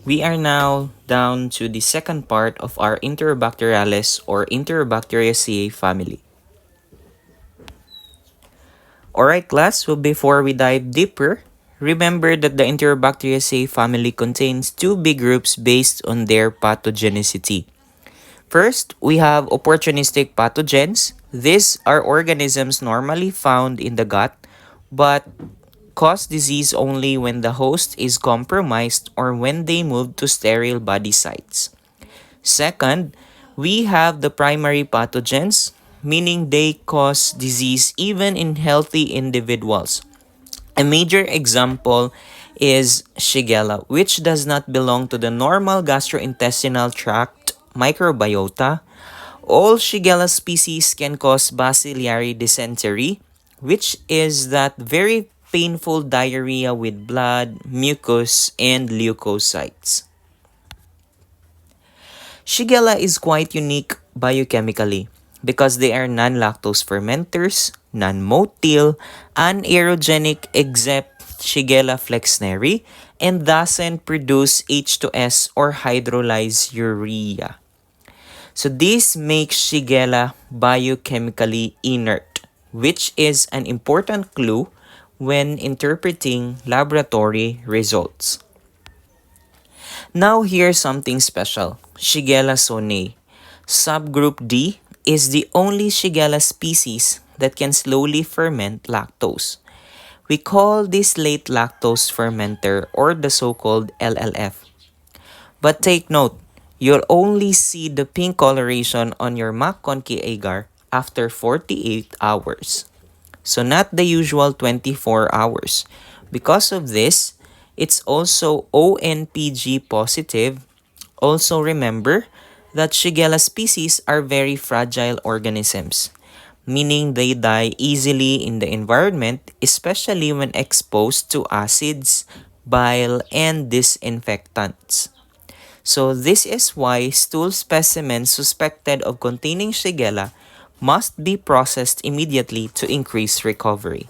We are now down to the second part of our Enterobacterales or Enterobacteriaceae family. Alright class, so before we dive deeper, remember that the Enterobacteriaceae family contains two big groups based on their pathogenicity. First, we have opportunistic pathogens. These are organisms normally found in the gut, but cause disease only when the host is compromised or when they move to sterile body sites. Second, we have the primary pathogens, meaning they cause disease even in healthy individuals. A major example is Shigella, which does not belong to the normal gastrointestinal tract microbiota. All Shigella species can cause bacillary dysentery, which is that very painful diarrhea with blood, mucus, and leukocytes. Shigella is quite unique biochemically because they are non-lactose fermenters, non-motile, anaerogenic except Shigella flexneri, and doesn't produce H2S or hydrolyzed urea. So this makes Shigella biochemically inert, which is an important clue when interpreting laboratory results. Now here's something special. Shigella sonei. Subgroup D is the only Shigella species that can slowly ferment lactose. We call this late lactose fermenter or the so-called LLF. But take note, you'll only see the pink coloration on your McConkey agar after 48 hours. So not the usual 24 hours. Because of this, it's also ONPG positive. Also remember that Shigella species are very fragile organisms, meaning they die easily in the environment, especially when exposed to acids, bile, and disinfectants. So this is why stool specimens suspected of containing Shigella must be processed immediately to increase recovery.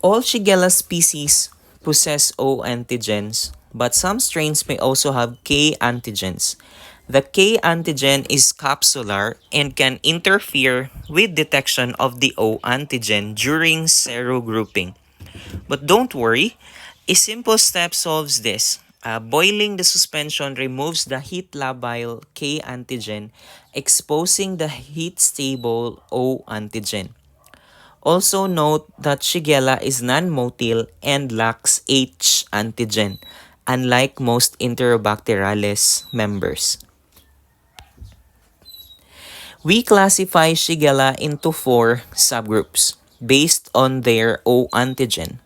All Shigella species possess O antigens, but some strains may also have K antigens. The K antigen is capsular and can interfere with detection of the O antigen during serogrouping. But don't worry, a simple step solves this. Boiling the suspension removes the heat labile K antigen, exposing the heat stable O antigen. Also note that Shigella is non-motile and lacks H antigen, unlike most Enterobacterales members. We classify Shigella into four subgroups based on their O antigen.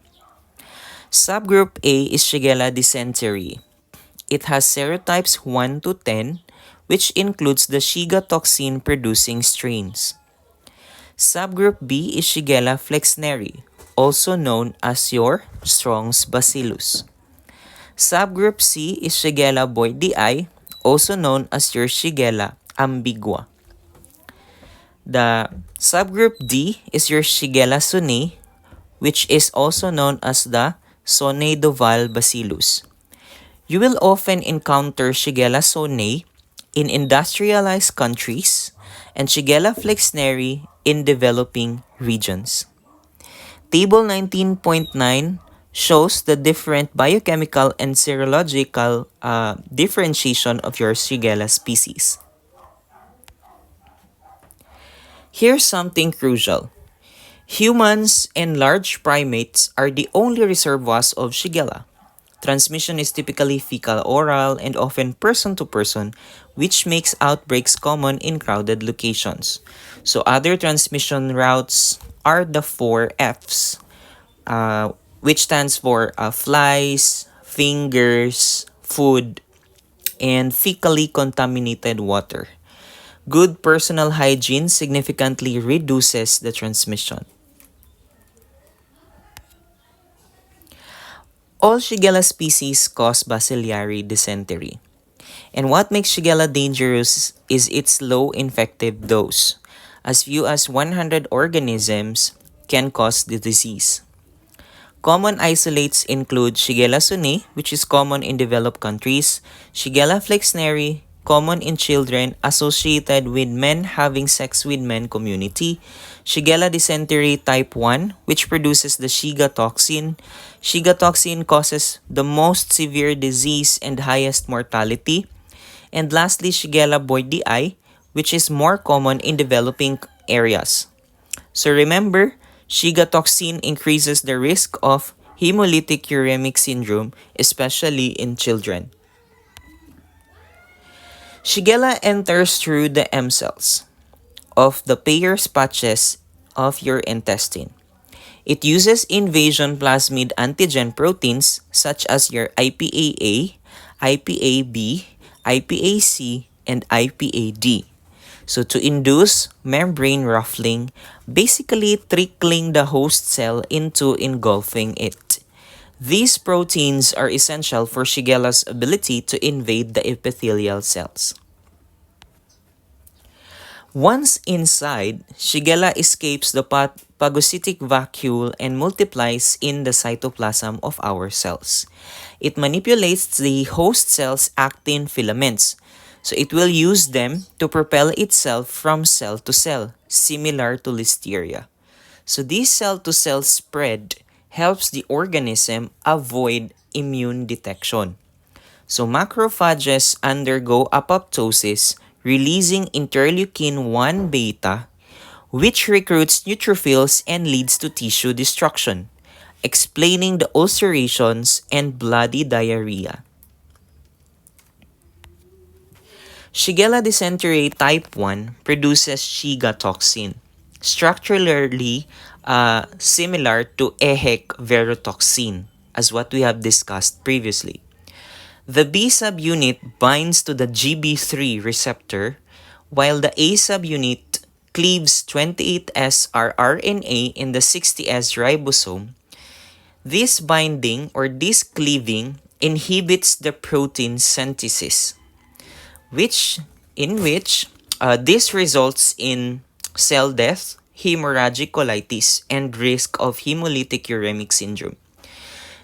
Subgroup A is Shigella dysentery. It has serotypes 1 to 10, which includes the Shiga toxin producing strains. Subgroup B is Shigella flexneri, also known as your Strong's bacillus. Subgroup C is Shigella boydii, also known as your Shigella ambigua. The subgroup D is your Shigella sonei, which is also known as the Sonei Duval bacillus. You will often encounter Shigella sonei in industrialized countries and Shigella flexneri in developing regions. Table 19.9 shows the different biochemical and serological differentiation of your Shigella species. Here's something crucial. Humans and large primates are the only reservoirs of Shigella. Transmission is typically fecal-oral and often person-to-person, which makes outbreaks common in crowded locations. So other transmission routes are the 4 Fs, which stands for flies, fingers, food, and fecally contaminated water. Good personal hygiene significantly reduces the transmission. All Shigella species cause bacillary dysentery. And what makes Shigella dangerous is its low infective dose. As few as 100 organisms can cause the disease. Common isolates include Shigella sune, which is common in developed countries, Shigella flexneri, common in children associated with men having sex with men community, Shigella dysentery type 1, which produces the Shiga toxin. Shiga toxin causes the most severe disease and highest mortality. And lastly, Shigella boydii, which is more common in developing areas. So remember, Shiga toxin increases the risk of hemolytic uremic syndrome, especially in children. Shigella enters through the M cells of the Peyer's patches of your intestine. It uses invasion plasmid antigen proteins such as your IPAA, IPAB, IPAC, and IPAD. So to induce membrane ruffling, basically trickling the host cell into engulfing it. These proteins are essential for Shigella's ability to invade the epithelial cells. Once inside, Shigella escapes the phagocytic vacuole and multiplies in the cytoplasm of our cells. It manipulates the host cell's actin filaments, so it will use them to propel itself from cell to cell, similar to listeria. So this cell-to-cell spread helps the organism avoid immune detection. So macrophages undergo apoptosis, releasing interleukin 1 beta, which recruits neutrophils and leads to tissue destruction, explaining the ulcerations and bloody diarrhea. Shigella dysentery type 1 produces Shiga toxin, structurally similar to EHEC verotoxin, as what we have discussed previously. The B subunit binds to the GB3 receptor, while the A subunit cleaves 28S rRNA in the 60S ribosome. This binding or this cleaving inhibits the protein synthesis, which this results in cell death, hemorrhagic colitis, and risk of hemolytic uremic syndrome.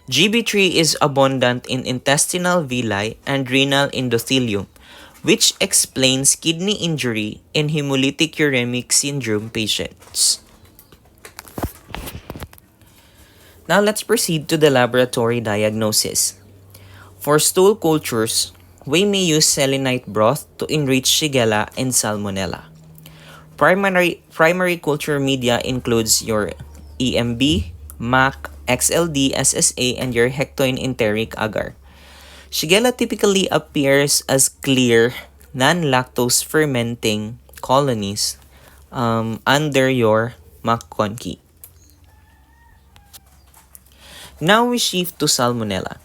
GB3 is abundant in intestinal villi and renal endothelium, which explains kidney injury in hemolytic uremic syndrome patients. Now let's proceed to the laboratory diagnosis. For stool cultures, we may use selenite broth to enrich Shigella and Salmonella. Primary culture media includes your EMB, MAC, XLD, SSA, and your hectoin enteric agar. Shigella typically appears as clear, non-lactose fermenting colonies under your MAC conchi. Now we shift to Salmonella.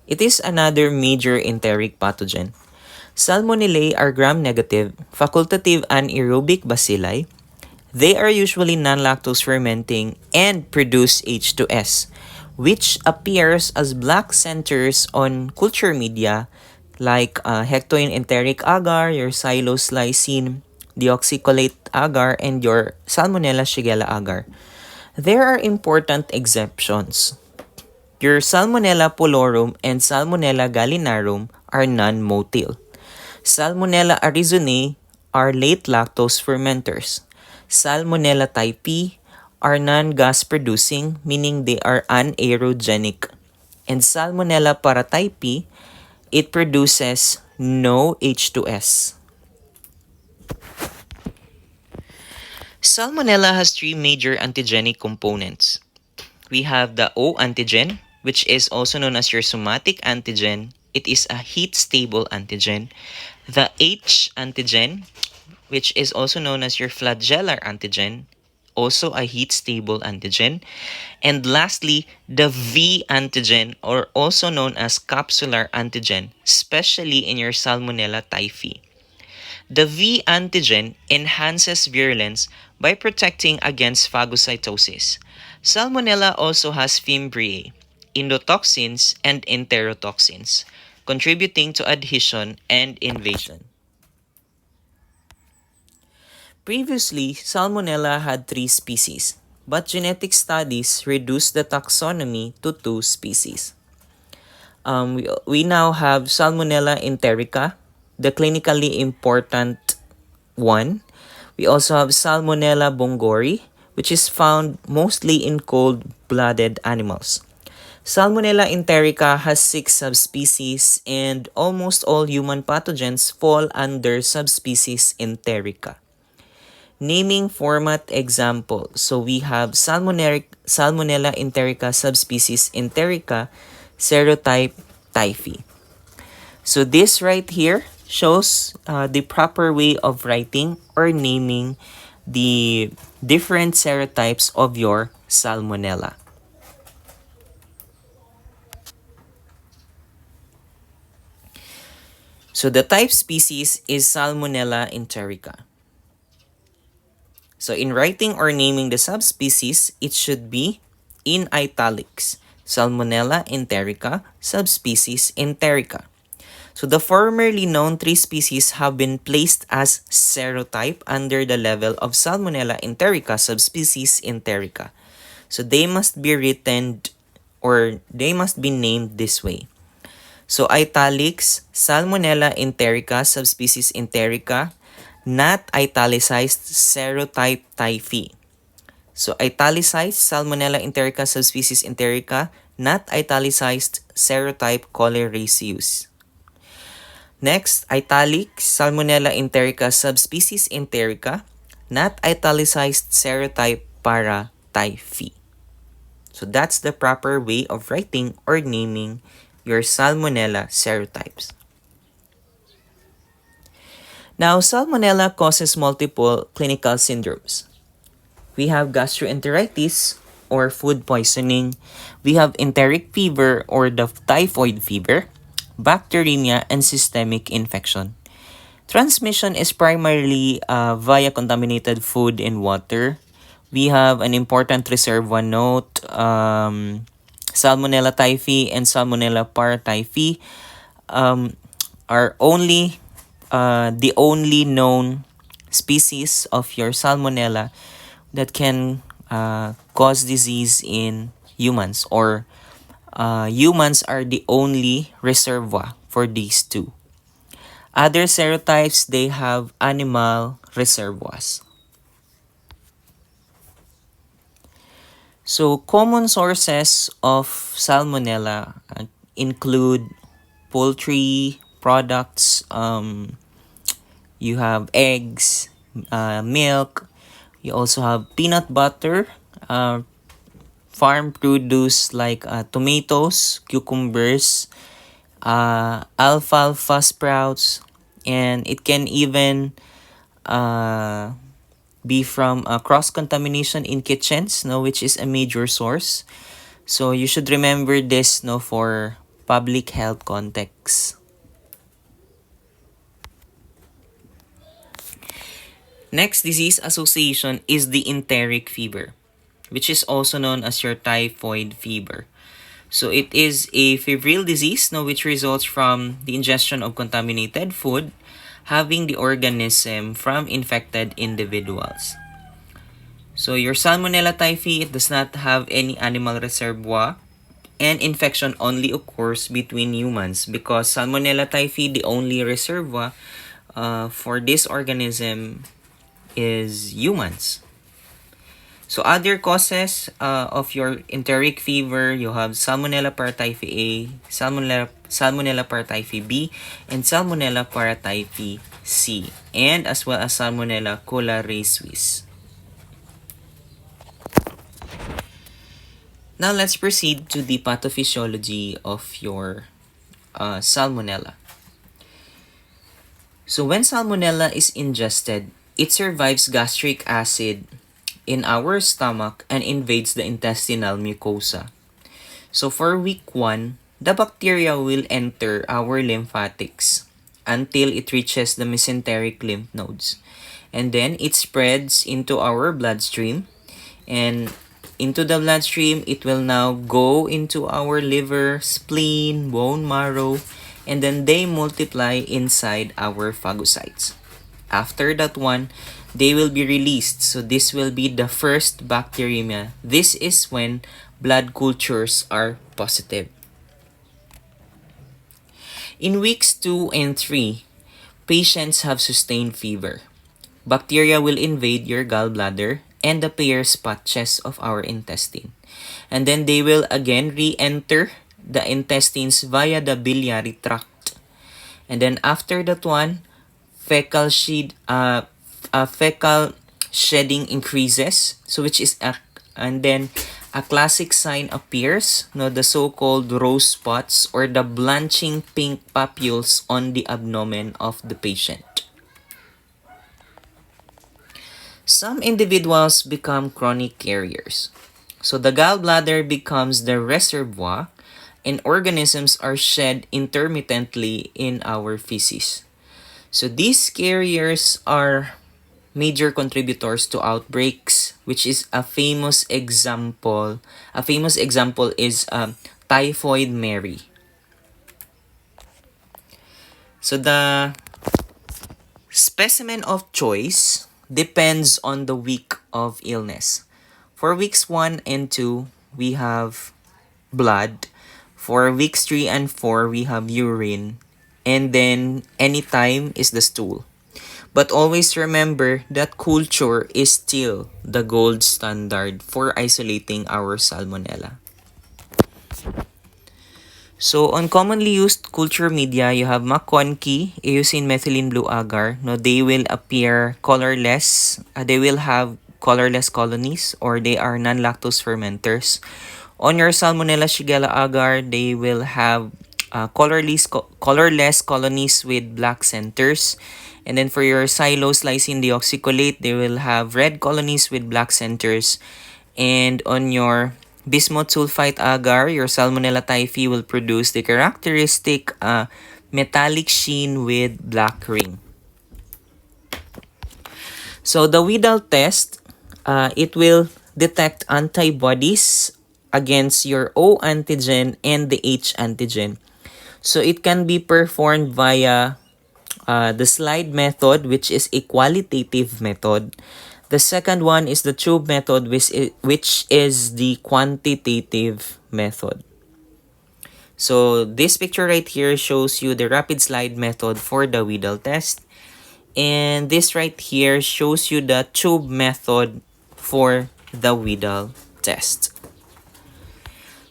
It is another major enteric pathogen. Salmonella are gram-negative, facultative anaerobic bacilli. They are usually non-lactose fermenting and produce H2S, which appears as black centers on culture media like hectoin enteric agar, your psiloclysine deoxycholate agar, and your Salmonella shigella agar. There are important exceptions. Your Salmonella polorum and Salmonella gallinarum are non-motile. Salmonella arizonii are late lactose fermenters. Salmonella typhi are non-gas producing, meaning they are anaerogenic. And Salmonella paratyphi, it produces no H2S. Salmonella has three major antigenic components. We have the O antigen, which is also known as your somatic antigen. It is a heat-stable antigen. The H antigen, which is also known as your flagellar antigen, also a heat-stable antigen. And lastly, the V antigen, or also known as capsular antigen, especially in your Salmonella typhi. The V antigen enhances virulence by protecting against phagocytosis. Salmonella also has fimbriae, endotoxins, and enterotoxins, contributing to adhesion and invasion. Previously, Salmonella had three species. but genetic studies reduce the taxonomy to two species. We now have Salmonella enterica, the clinically important one. We also have Salmonella bongori, which is found mostly in cold-blooded animals. Salmonella enterica has 6 subspecies, and almost all human pathogens fall under subspecies enterica. Naming format example. So we have Salmonella enterica subspecies enterica, serotype typhi. So this right here shows the proper way of writing or naming the different serotypes of your Salmonella. So the type species is Salmonella enterica. So in writing or naming the subspecies, it should be in italics. Salmonella enterica, subspecies enterica. So the formerly known three species have been placed as serotype under the level of Salmonella enterica, subspecies enterica. So they must be written or they must be named this way. So italics, Salmonella enterica, subspecies enterica, not italicized, serotype typhi. So italicized, Salmonella enterica, subspecies enterica, not italicized, serotype choleraceus. Next, italic, Salmonella enterica, subspecies enterica, not italicized, serotype para typhi. So that's the proper way of writing or naming your Salmonella serotypes. Now, Salmonella causes multiple clinical syndromes. We have gastroenteritis or food poisoning. We have enteric fever or the typhoid fever, bacteremia, and systemic infection. Transmission is primarily via contaminated food and water. We have an important reservoir note. Salmonella typhi and Salmonella paratyphi are the only known species of your Salmonella that can cause disease in humans, or humans are the only reservoir for these two. Other serotypes, they have animal reservoirs. So common sources of Salmonella include poultry products, you have eggs, milk, you also have peanut butter, farm produce like tomatoes, cucumbers, alfalfa sprouts, and it can even be from cross-contamination in kitchens, no, which is a major source. So you should remember this, no, for public health context. Next disease association is the enteric fever, which is also known as your typhoid fever. So it is a febrile disease, no, which results from the ingestion of contaminated food having the organism from infected individuals. So your Salmonella typhi, it does not have any animal reservoir, and infection only occurs between humans because Salmonella typhi, the only reservoir for this organism is humans. So other causes of your enteric fever, you have Salmonella paratyphi A, Salmonella paratyphi B, and Salmonella paratyphi C, and as well as Salmonella choleraeus. Now let's proceed to the pathophysiology of your Salmonella. So when Salmonella is ingested, it survives gastric acid in our stomach and invades the intestinal mucosa. So for week 1, the bacteria will enter our lymphatics until it reaches the mesenteric lymph nodes. And then it spreads into our bloodstream, and into the bloodstream, it will now go into our liver, spleen, bone marrow, and then they multiply inside our phagocytes. After that one, they will be released. So this will be the first bacteremia. This is when blood cultures are positive. In weeks 2 and 3, patients have sustained fever. Bacteria will invade your gallbladder and the Peyer's patches of our intestine. And then they will again re-enter the intestines via the biliary tract. And then after that one, fecal shedding increases, so which is and then a classic sign appears, no, the so-called rose spots or the blanching pink papules on the abdomen of the patient. Some individuals become chronic carriers. So the gallbladder becomes the reservoir and organisms are shed intermittently in our feces. So these carriers are major contributors to outbreaks, which is a famous example. A famous example is Typhoid Mary. So the specimen of choice depends on the week of illness. For weeks 1 and 2, we have blood. For weeks 3 and 4, we have urine. And then anytime is the stool. But always remember that culture is still the gold standard for isolating our salmonella. So on commonly used culture media, you have McConkie, eosine methylene blue agar. No, they will appear colorless. They will have colorless colonies or they are non-lactose fermenters. On your Salmonella Shigella agar, they will have colorless colonies with black centers. And then for your Xylose-lysine deoxycholate, they will have red colonies with black centers. And on your bismuth sulfite agar, your Salmonella typhi will produce the characteristic metallic sheen with black ring. So the Widal test, it will detect antibodies against your O antigen and the H antigen. So it can be performed via the slide method, which is a qualitative method. The second one is the tube method, which is the quantitative method. So this picture right here shows you the rapid slide method for the Widal test. And this right here shows you the tube method for the Widal test.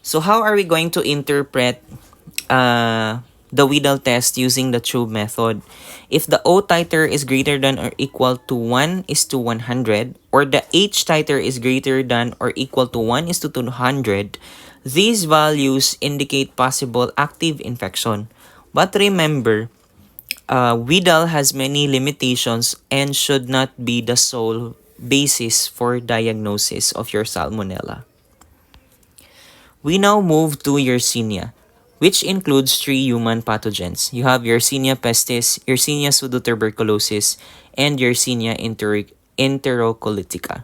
So how are we going to interpret the Widal test using the tube method? If the O titer is greater than or equal to 1:100 or the H titer is greater than or equal to 1:200, these values indicate possible active infection. But remember, Widal has many limitations and should not be the sole basis for diagnosis of your salmonella. We now move to Yersinia, which includes 3 human pathogens. You have Yersinia pestis, Yersinia pseudotuberculosis, and Yersinia enterocolitica.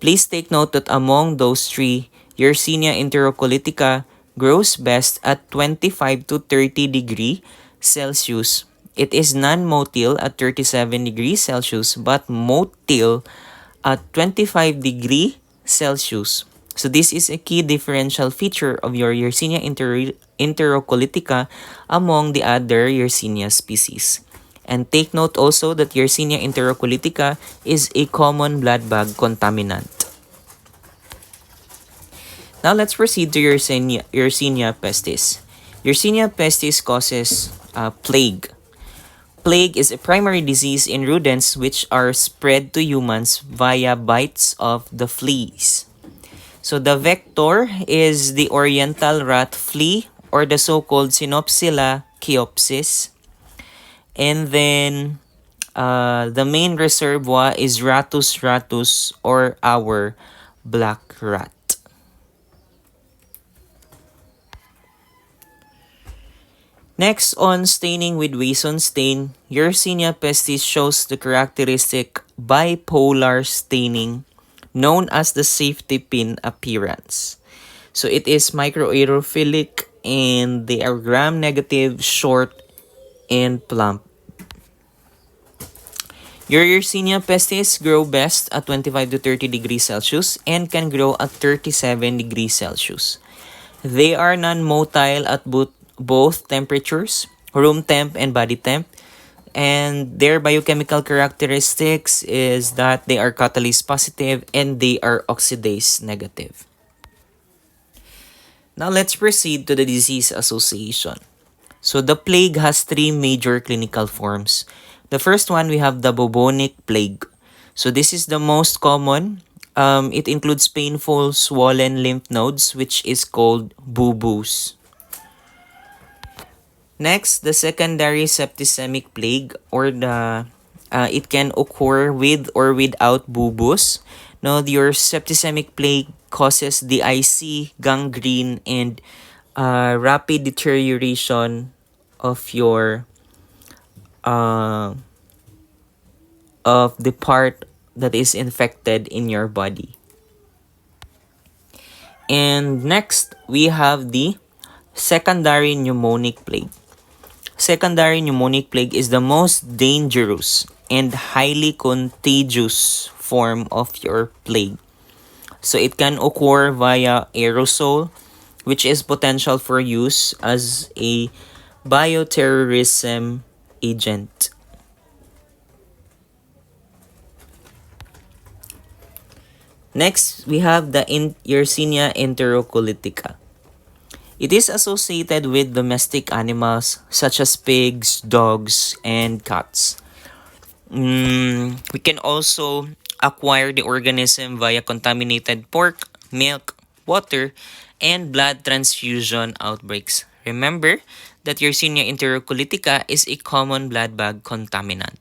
Please take note that among those 3, Yersinia enterocolitica grows best at 25 to 30 degrees Celsius. It is non-motile at 37 degrees Celsius but motile at 25 degrees Celsius. So this is a key differential feature of your Yersinia enterocolitica among the other Yersinia species. And take note also that Yersinia enterocolitica is a common blood bag contaminant. Now let's proceed to Yersinia pestis. Yersinia pestis causes plague. Plague is a primary disease in rodents which are spread to humans via bites of the fleas. So the vector is the oriental rat flea or the so-called Synopsilla chiopsis. And then the main reservoir is Rattus rattus or our black rat. Next, on staining with Wasson stain, Yersinia pestis shows the characteristic bipolar staining known as the safety pin appearance. So it is microaerophilic and they are gram-negative, short, and plump. Your Yersinia pestis grow best at 25 to 30 degrees Celsius and can grow at 37 degrees Celsius. They are non-motile at both temperatures, room temp and body temp. And their biochemical characteristics is that they are catalase positive and they are oxidase negative. Now let's proceed to the disease association. So the plague has three major clinical forms. The first one, we have the bubonic plague. So this is the most common. It includes painful swollen lymph nodes, which is called buboes. Next, the secondary septicemic plague, or the it can occur with or without buboes. Now, your septicemic plague causes DIC, gangrene, and rapid deterioration of your uh, of the part that is infected in your body. And next, we have the secondary pneumonic plague. Secondary pneumonic plague is the most dangerous and highly contagious form of your plague. So it can occur via aerosol, which is potential for use as a bioterrorism agent. Next, we have the Yersinia enterocolitica. It is associated with domestic animals such as pigs, dogs, and cats. We can also acquire the organism via contaminated pork, milk, water, and blood transfusion outbreaks. Remember that Yersinia enterocolitica is a common blood bag contaminant.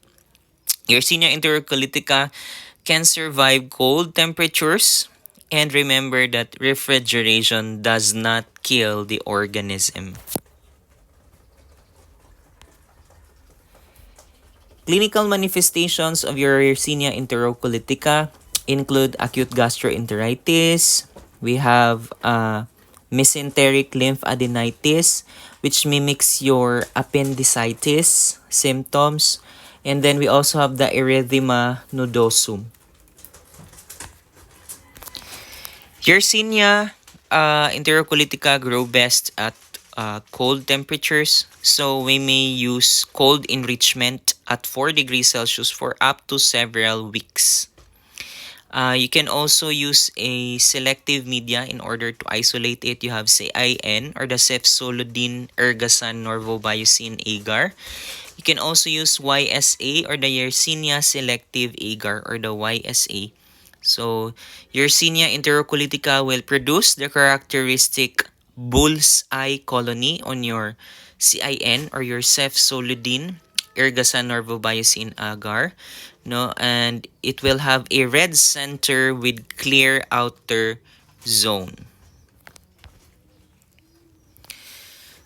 Yersinia enterocolitica can survive cold temperatures, and remember that refrigeration does not kill the organism. Clinical manifestations of your Yersinia enterocolitica include acute gastroenteritis. We have mesenteric lymphadenitis, which mimics your appendicitis symptoms. And then we also have the erythema nodosum. Yersinia enterocolitica grow best at cold temperatures, so we may use cold enrichment at 4 degrees Celsius for up to several weeks. You can also use a selective media in order to isolate it. You have CIN, or the cefsolodine ergasan norvobiosin agar. You can also use YSA, or the Yersinia selective agar, or the YSA. So, Yersinia enterocolitica will produce the characteristic bull's-eye colony on your CIN, or your cefsolodine ergasan norvobiosin agar, no, and it will have a red center with clear outer zone.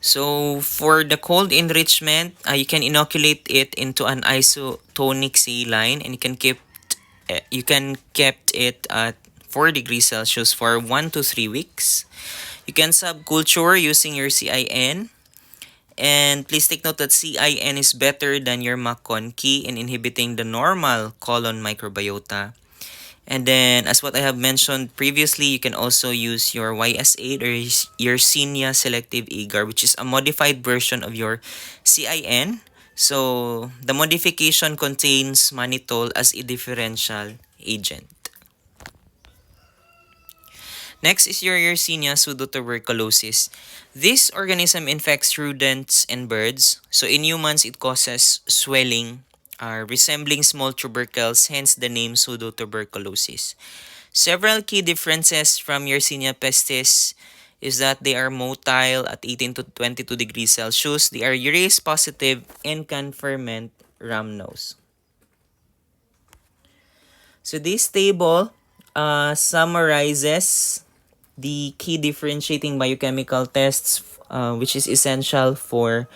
So for the cold enrichment, you can inoculate it into an isotonic saline, and you can kept it at 4 degrees Celsius for 1 to 3 weeks. You can subculture using your CIN. And please take note that CIN is better than your McConkey in inhibiting the normal colon microbiota. And then, as what I have mentioned previously, you can also use your YS8 or Yersinia selective agar, which is a modified version of your CIN. So, the modification contains mannitol as a differential agent. Next is your Yersinia pseudotuberculosis. This organism infects rodents and birds. So in humans, it causes swelling, resembling small tubercles, hence the name pseudotuberculosis. Several key differences from Yersinia pestis is that they are motile at 18 to 22 degrees Celsius. They are urease positive and can ferment rhamnose. So this table summarizes the key differentiating biochemical tests, which is essential for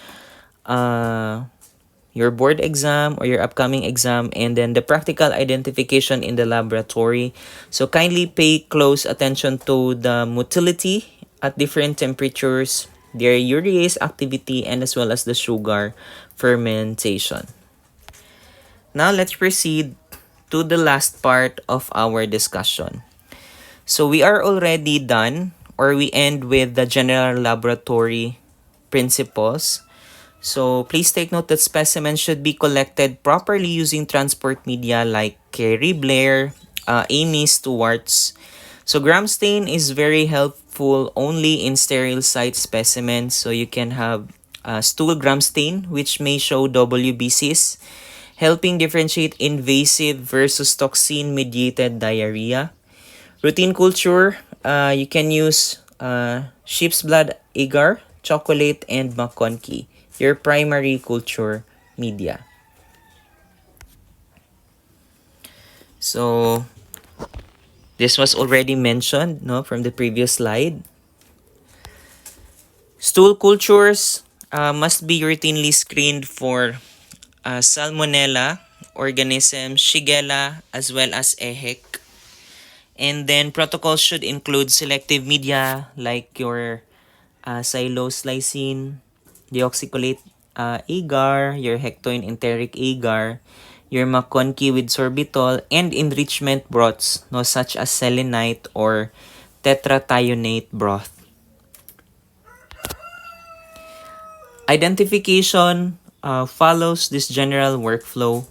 your board exam or your upcoming exam, and then the practical identification in the laboratory. So kindly pay close attention to the motility at different temperatures, their urease activity, and as well as the sugar fermentation. Now let's proceed to the last part of our discussion. So we are already done, or we end with the general laboratory principles. So please take note that specimens should be collected properly using transport media like Carey Blair, Amy Stewart's. So gram stain is very helpful only in sterile site specimens. So you can have stool gram stain which may show WBCs, helping differentiate invasive versus toxin-mediated diarrhea. Routine culture, you can use sheep's blood agar, chocolate, and McConkey, your primary culture media. So, this was already mentioned no, from the previous slide. Stool cultures must be routinely screened for Salmonella organism, Shigella, as well as EHEC. And then protocols should include selective media like your psilocybin, deoxycholate agar, your hectoin enteric agar, your McConkey with sorbitol, and enrichment broths no, such as selenite or tetrathionate broth. Identification follows this general workflow: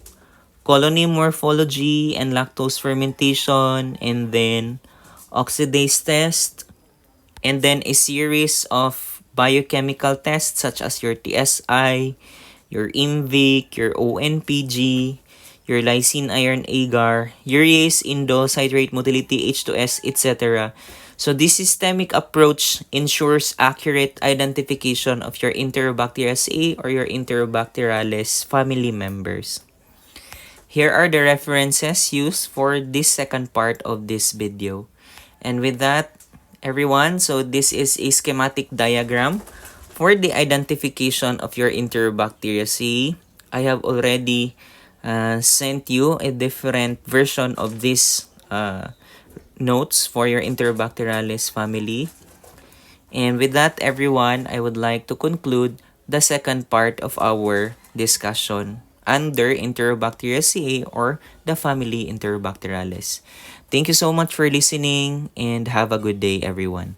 colony morphology and lactose fermentation, and then oxidase test, and then a series of biochemical tests such as your TSI, your IMVIC, your ONPG, your lysine iron agar, urease, indole, citrate motility, H2S, etc. So this systemic approach ensures accurate identification of your Enterobacteriaceae or your Enterobacterales family members. Here are the references used for this second part of this video. And with that, everyone, so this is a schematic diagram for the identification of your Enterobacteriaceae. I have already sent you a different version of this notes for your Enterobacterales family. And with that, everyone, I would like to conclude the second part of our discussion under Enterobacteriaceae or the family Enterobacterales. Thank you so much for listening and have a good day, everyone.